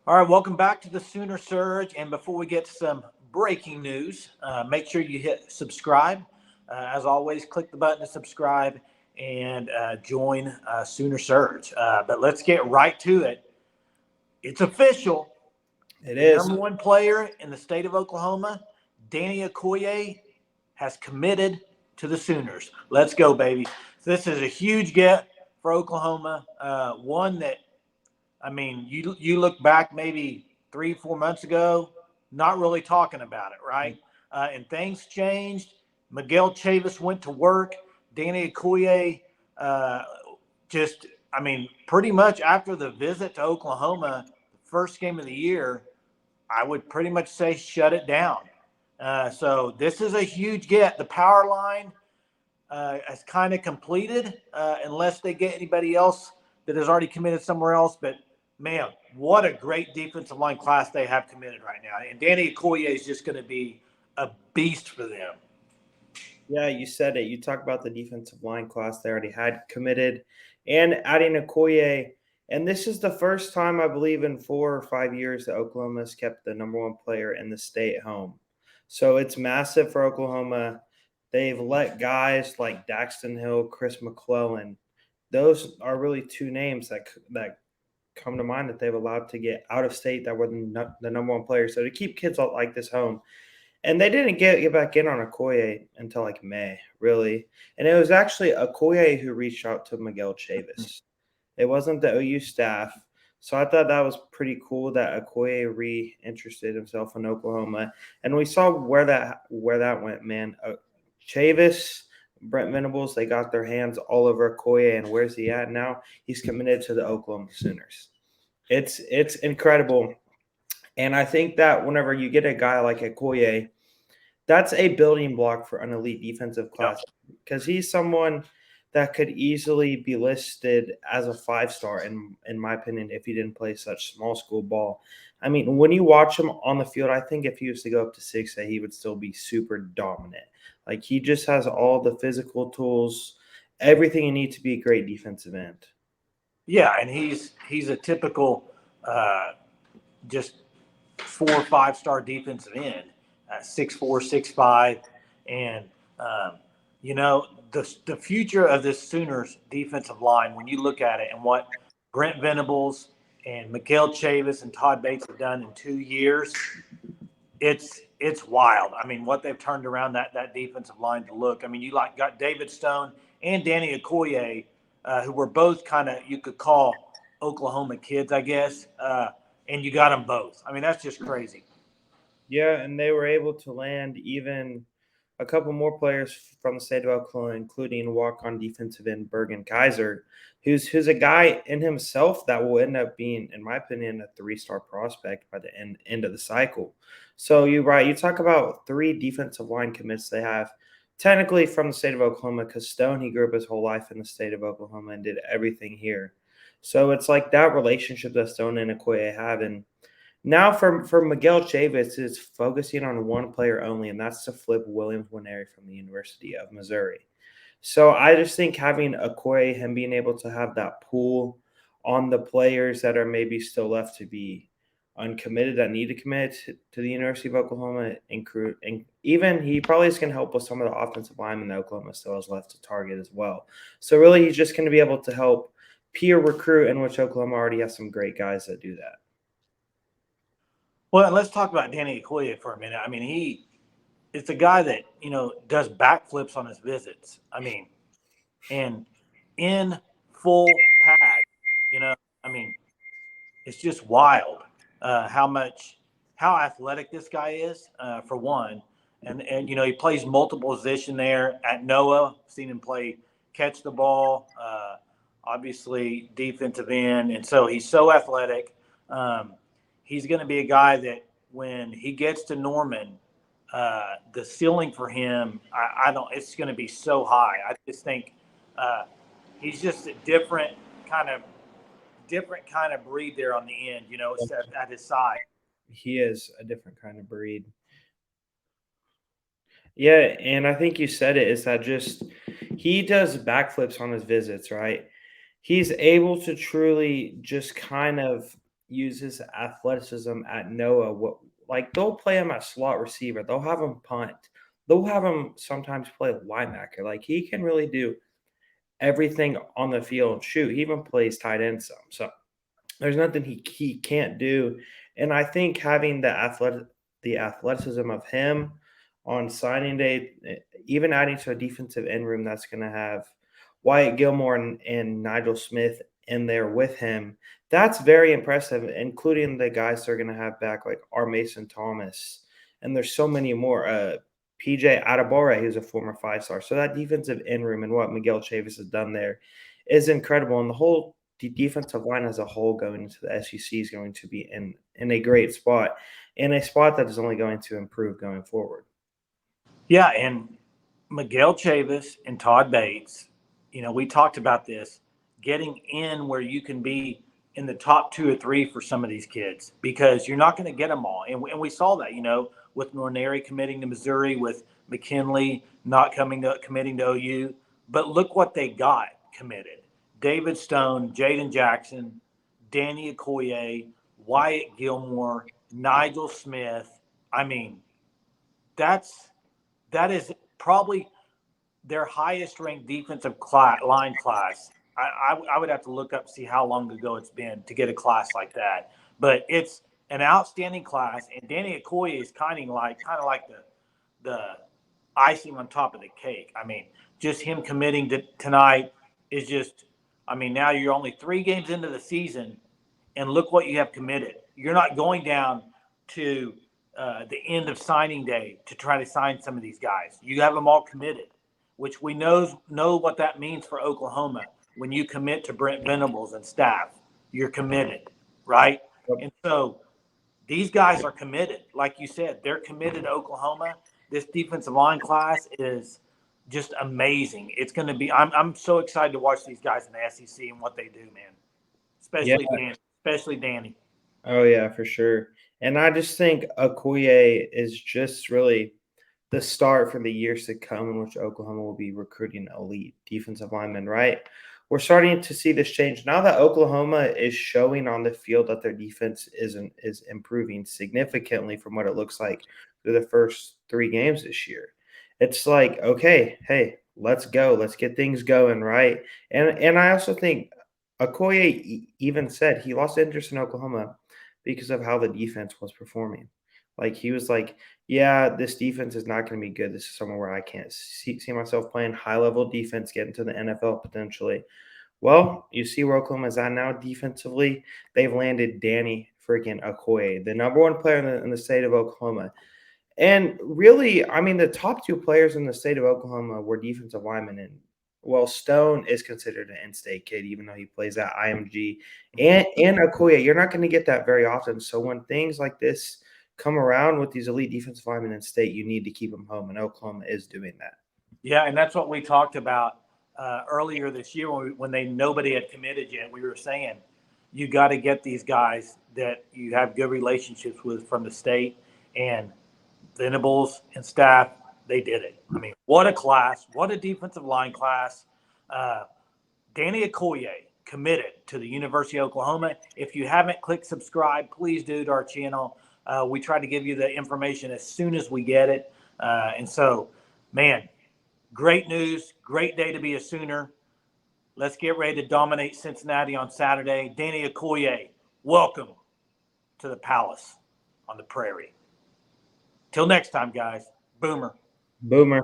All right, welcome back to the Sooner Surge. And before we get to some breaking news, make sure you hit subscribe. As always, click the button to subscribe and join Sooner Surge. But let's get right to it. It's official. It The is. number one player in the state of Oklahoma, Danny Okoye, has committed to the Sooners. Let's go, baby. So this is a huge get for Oklahoma. One that you look back maybe 3, 4 months ago, not really talking about it, right? And things changed. Miguel Chavis went to work. Danny Okoye, uh, pretty much after the visit to Oklahoma, the first game of the year, I would pretty much say shut it down. So this is a huge get. The power line is kind of completed, unless they get anybody else that has already committed somewhere else. But man, what a great defensive line class they have committed right now. And Danny Okoye is just going to be a beast for them. Yeah, you said it. You talk about the defensive line class they already had committed and adding Okoye. And this is the first time, I believe, in 4 or 5 years that Oklahoma has kept the number one player in the state home. So it's massive for Oklahoma. They've let guys like Daxton Hill, Chris McClellan, those are really two names that come to mind that they've allowed to get out of state that were the number one player. So to keep kids like this home, and they didn't get back in on Okoye until like May, really. And it was actually Okoye who reached out to Miguel Chavis. It wasn't the OU staff. So I thought that was pretty cool that Okoye reinterested himself in Oklahoma. And we saw where that went, man. Chavis, Brent Venables, they got their hands all over Okoye, and where's he at now? He's committed to the Oklahoma Sooners. It's incredible. And I think that whenever you get a guy like Okoye, that's a building block for an elite defensive Yep. class because he's someone that could easily be listed as a 5 star in my opinion if he didn't play such small school ball. I mean, when you watch him on the field, I think if he was to go up to 6A, he would still be super dominant. Like he just has all the physical tools, everything you need to be a great defensive end. Yeah, and he's a typical just 4 or 5 star defensive end, 6'4", 6'5", and the future of this Sooners defensive line. When you look at it and what Brent Venables and Miguel Chavis and Todd Bates have done in 2 years, it's wild. I mean, what they've turned around that defensive line to look. I mean, you got David Stone and Danny Okoye, who were both kind of, you could call Oklahoma kids, I guess. And you got them both. I mean, that's just crazy. Yeah, and they were able to land even a couple more players from the state of Oklahoma, including walk-on defensive end Bergen Kaiser, who's a guy in himself that will end up being, in my opinion, a 3 star prospect by the end of the cycle. So you're right. You talk about 3 defensive line commits they have, technically from the state of Oklahoma, because Stone, he grew up his whole life in the state of Oklahoma and did everything here. So it's like that relationship that Stone and Okoye have, and now for Miguel Chavis is focusing on one player only, and that's to flip Williams Winery from the University of Missouri. So I just think having Okoye, him being able to have that pool on the players that are maybe still left to be uncommitted that need to commit to the University of Oklahoma, and even he probably is going to help with some of the offensive linemen that Oklahoma still has left to target as well. So really, he's just going to be able to help peer recruit, in which Oklahoma already has some great guys that do that. Well, let's talk about Danny Okoye for a minute. I mean, it's a guy that does backflips on his visits. I mean, and in full pad. You know, I mean, it's just wild how athletic this guy is, for one, and he plays multiple position there at Noah. Seen him play catch the ball, obviously defensive end, and so he's so athletic. He's going to be a guy that when he gets to Norman, the ceiling for him, I don't. It's going to be so high. I just think he's just a different kind of breed there on the end. At his side. He is a different kind of breed. Yeah, and I think you said it is that just he does backflips on his visits, right? He's able to truly just kind of use his athleticism at Noah. Like they'll play him at slot receiver. They'll have him punt. They'll have him sometimes play linebacker. Like he can really do everything on the field. Shoot, he even plays tight end some. So there's nothing he can't do. And I think having the athleticism of him on signing day, even adding to a defensive end room that's going to have Wyatt Gilmore and Nigel Smith in there with him, that's very impressive, including the guys they're going to have back like R. Mason Thomas. And there's so many more. PJ Adebawore, who's a former 5-star. So that defensive end room and what Miguel Chavis has done there is incredible. And the whole defensive line as a whole going into the SEC is going to be in a great spot, in a spot that is only going to improve going forward. Yeah, and Miguel Chavis and Todd Bates, we talked about this, getting in where you can be in the top 2 or 3 for some of these kids, because you're not going to get them all. And we saw that, with Nwaneri committing to Missouri, with McKinley not committing to OU. But look what they got committed. David Stone, Jaden Jackson, Danny Okoye, Wyatt Gilmore, Nigel Smith. I mean, that is probably their highest ranked defensive line class. I would have to look up, see how long ago it's been to get a class like that. But it's an outstanding class, and Danny Okoye is kind of like the icing on top of the cake. I mean, just him committing tonight is just. I mean, now you're only 3 games into the season, and look what you have committed. You're not going down to the end of signing day to try to sign some of these guys. You have them all committed, which we know what that means for Oklahoma. When you commit to Brent Venables and staff, you're committed, right? And so these guys are committed. Like you said, they're committed to Oklahoma. This defensive line class is just amazing. It's going to be. I'm so excited to watch these guys in the SEC and what they do, man. Especially Danny. Oh yeah, for sure. And I just think Okoye is just really the start for the years to come in which Oklahoma will be recruiting elite defensive linemen. Right? We're starting to see this change now that Oklahoma is showing on the field that their defense is improving significantly from what it looks like through the first 3 games this year. It's like, okay, hey, let's go. Let's get things going, right? And I also think Okoye even said he lost interest in Oklahoma because of how the defense was performing. Like he was like, yeah, this defense is not going to be good. This is somewhere where I can't see myself playing high-level defense, getting to the NFL potentially. Well, you see where Oklahoma is at now defensively. They've landed Danny freaking Okoye, the number 1 player in the state of Oklahoma. And really, I mean, the top 2 players in the state of Oklahoma were defensive linemen. And, well, Stone is considered an in-state kid, even though he plays at IMG. And Okoye, you're not going to get that very often. So when things like this come around with these elite defensive linemen in state, you need to keep them home. And Oklahoma is doing that. Yeah, and that's what we talked about earlier this year when nobody had committed yet. We were saying you got to get these guys that you have good relationships with from the state, and Venables and staff, they did it. I mean, what a class, what a defensive line class. Danny Okoye committed to the University of Oklahoma. If you haven't clicked subscribe, please do to our channel. We try to give you the information as soon as we get it. And so, man, great news, great day to be a Sooner. Let's get ready to dominate Cincinnati on Saturday. Danny Okoye, welcome to the Palace on the Prairie. Till next time, guys. Boomer. Boomer.